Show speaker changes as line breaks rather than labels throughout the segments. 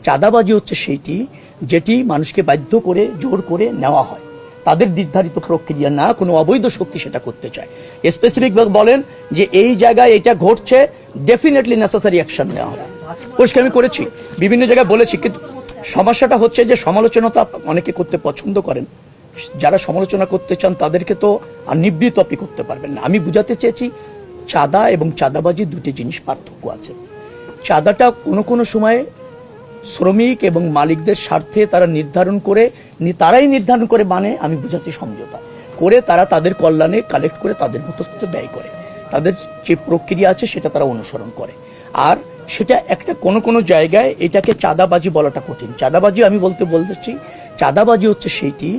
চাঁদাবাজি হচ্ছে সেইটি যেটি মানুষকে বাধ্য করে জোর করে নেওয়া হয়, তাদের নির্ধারিত প্রক্রিয়া না কোনো অবৈধ শক্তি সেটা করতে চায়। স্পেসিফিকভাবে বলেন যে এই জায়গায় এটা ঘটছে, ডেফিনেটলি নেসেসারি অ্যাকশন নেওয়া হবে। পরিষ্কার আমি করেছি, বিভিন্ন জায়গায় বলেছি, কিন্তু সমস্যাটা হচ্ছে যে সমালোচনা তো অনেকে করতে পছন্দ করেন, যারা সমালোচনা করতে চান তাদেরকে তো আর নিবৃত্ত আপনি করতে পারবেন না। আমি বুঝাতে চেয়েছি চাঁদা এবং চাঁদাবাজি দুটি জিনিস পার্থক্য আছে। চাঁদাটা কোনো সময় শ্রমিক এবং মালিকদের স্বার্থে তারা তারাই নির্ধারণ করে মানে আমি বুঝাচ্ছি সমঝোতা করে তারা তাদের কল্যাণে কালেক্ট করে তাদের মতো ব্যয় করে, তাদের যে প্রক্রিয়া আছে সেটা তারা অনুসরণ করে। আর সেটা একটা কোনো জায়গায় এটাকে চাঁদাবাজি বলাটা কঠিন। চাঁদাবাজি আমি বলতেছি চাঁদাবাজি হচ্ছে সেইটি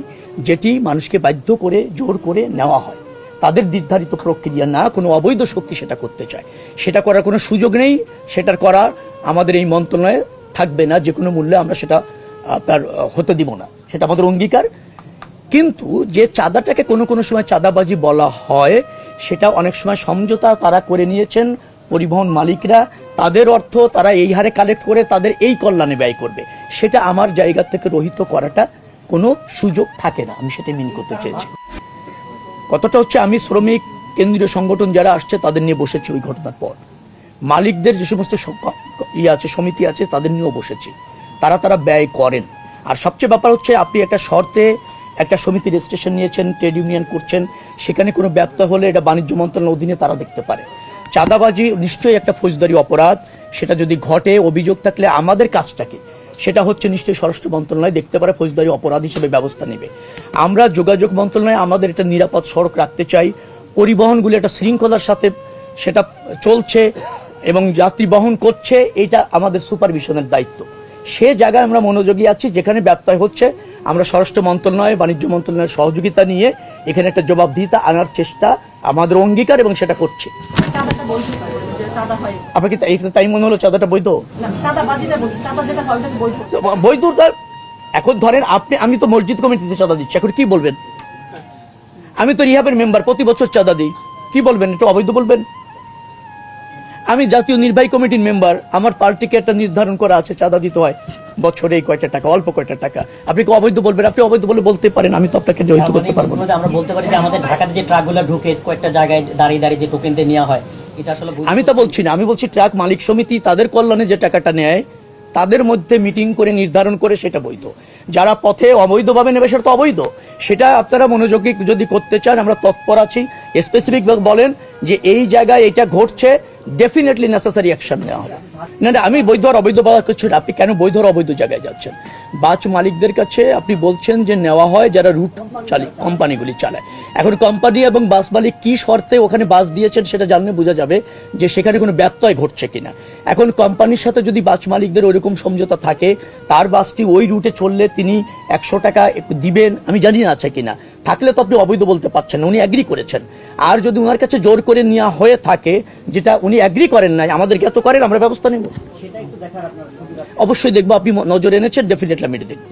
যেটি মানুষকে বাধ্য করে জোর করে নেওয়া হয়, তাদের নির্ধারিত প্রক্রিয়া না কোনো অবৈধ শক্তি সেটা করতে চায়। সেটা করার কোনো সুযোগ নেই, সেটার করা আমাদের এই মন্ত্রণালয়ে থাকবে না, যে কোনো মূল্যে আমরা সেটা তার হতে দিব না, সেটা আমাদের অঙ্গীকার। কিন্তু যে চাঁদাটাকে কোনো সময় চাঁদাবাজি বলা হয়, সেটা অনেক সময় সমঝোতা তারা করে নিয়েছেন পরিবহন মালিকরা, তাদের অর্থ তারা এই হারে কালেক্ট করে তাদের এই কল্যাণে ব্যয় করবে, সেটা আমার জায়গা থেকে রহিত করাটা কোনো সুযোগ থাকে না। আমি সেটা মিন করতে চেয়েছি। কতটা হচ্ছে আমি শ্রমিক কেন্দ্রীয় সংগঠন যারা আসছে তাদের নিয়ে বসেছি ওই ঘটনার পর, মালিকদের যে সমস্ত আছে সমিতি আছে তাদের নিয়েও বসেছি, তারা ব্যয় করেন। আর সবচেয়ে ব্যাপার হচ্ছে আপনি একটা শর্তে একটা সমিতি রেজিস্ট্রেশন নিয়েছেন, ট্রেড ইউনিয়ন করছেন, সেখানে কোনো ব্যত্যয় হলে এটা বাণিজ্য মন্ত্রণালয়ের অধীনে তারা দেখতে পারে। চাঁদাবাজি নিশ্চয়ই একটা ফৌজদারি অপরাধ, সেটা যদি ঘটে অভিযোগ থাকলে আমাদের কাজটাকে সেটা হচ্ছে নিশ্চয়ই স্বরাষ্ট্র মন্ত্রণালয় দেখতে পারে, ফৌজদারি অপরাধ হিসেবে ব্যবস্থা নেবে। আমরা যোগাযোগ মন্ত্রণালয়ে আমাদের এটা নিরাপদ সড়ক রাখতে চাই, পরিবহনগুলো একটা শৃঙ্খলার সাথে সেটা চলছে এবং যাত্রী বহন করছে, এটা আমাদের সুপারভিশনের দায়িত্ব। সে জায়গায় আমরা মনোযোগী আছি। যেখানে ব্যত্যয় হচ্ছে আমরা স্বরাষ্ট্র মন্ত্রণালয় বাণিজ্য মন্ত্রণালয়ের সহযোগিতা নিয়ে এখানে একটা জবাবদিহিতা আনার চেষ্টা আমাদের অঙ্গীকার এবং সেটা করছে। আপনাকে তাই মনে হলো চাঁদাটা বৈধ? বৈধ এখন ধরেন আমি তো মসজিদ কমিটিতে চাঁদা দিচ্ছি, এখন কি বলবেন? আমি তো রিহাবের মেম্বার, প্রতি বছর চাঁদা দিই, কি বলবেন? এটা অবৈধ বলবেন? আমি জাতীয় নির্বাহী কমিটির মেম্বার, আমার পার্টিকে একটা নির্ধারণ করা আছে চাঁদা দিতে হয় বছরে এই কয়টা টাকা, অল্প কয়টা টাকা, আপনি কি অবৈধ বলবেন? আপনি অবৈধ বলে বলতে পারেন, আমি তো আপনাকে জড়িত করতে পারবো না।
আমরা বলতে পারি যে আমাদের ঢাকাতে যে ট্রাকগুলো ঢুকে কয়েকটা জায়গায় দাঁড়িয়ে যে টোকেন দিয়ে নেওয়া হয়, এটা আসলে
আমি তো বলছি না, আমি বলছি ট্রাক মালিক সমিতি তাদের কল্যাণে যে টাকাটা নেয় তাদের মধ্যে মিটিং করে নির্ধারণ করে সেটা বৈধ। যারা পথে অবৈধভাবে নেবে সেটা তো অবৈধ। সেটা আপনারা মনোযোগী যদি করতে চান আমরা তৎপর আছি। স্পেসিফিকভাবে বলেন যে এই জায়গায় এটা ঘটছে, ডেফিনেটলি নেসেসারি অ্যাকশন নেওয়া হবে। না আমি বৈধ আর অবৈধ বলার কিছু না। আপনি কেন বৈধ আর অবৈধ জায়গায় যাচ্ছেন? বাস মালিকদের কাছে আপনি বলছেন যে নেওয়া হয় যারা রুট কোম্পানিগুলি চালায়। এখন কোম্পানি এবং বাস মালিক কি শর্তে ওখানে বাস দিয়েছেন সেটা জানলে বোঝা যাবে যে সেখানে কোনো ব্যত্যয় ঘটছে কিনা। এখন কোম্পানির সাথে যদি বাস মালিকদের ওইরকম সমঝোতা থাকে, তার বাসটি ওই রুটে চললে তিনি 100 টাকা দিবেন, আমি জানি না আছে কিনা, থাকলে তো আপনি অবৈধ বলতে পারছেন না, উনি অ্যাগ্রি করেছেন। আর যদি ওনার কাছে জোর করে নেওয়া হয়ে থাকে যেটা উনি অ্যাগ্রি করেন নাই, আমাদেরকে এত করেন, আমরা ব্যবস্থা নেব, অবশ্যই দেখবো। আপনি নজর এনেছেন, ডেফিনেটলি আমি দেখব।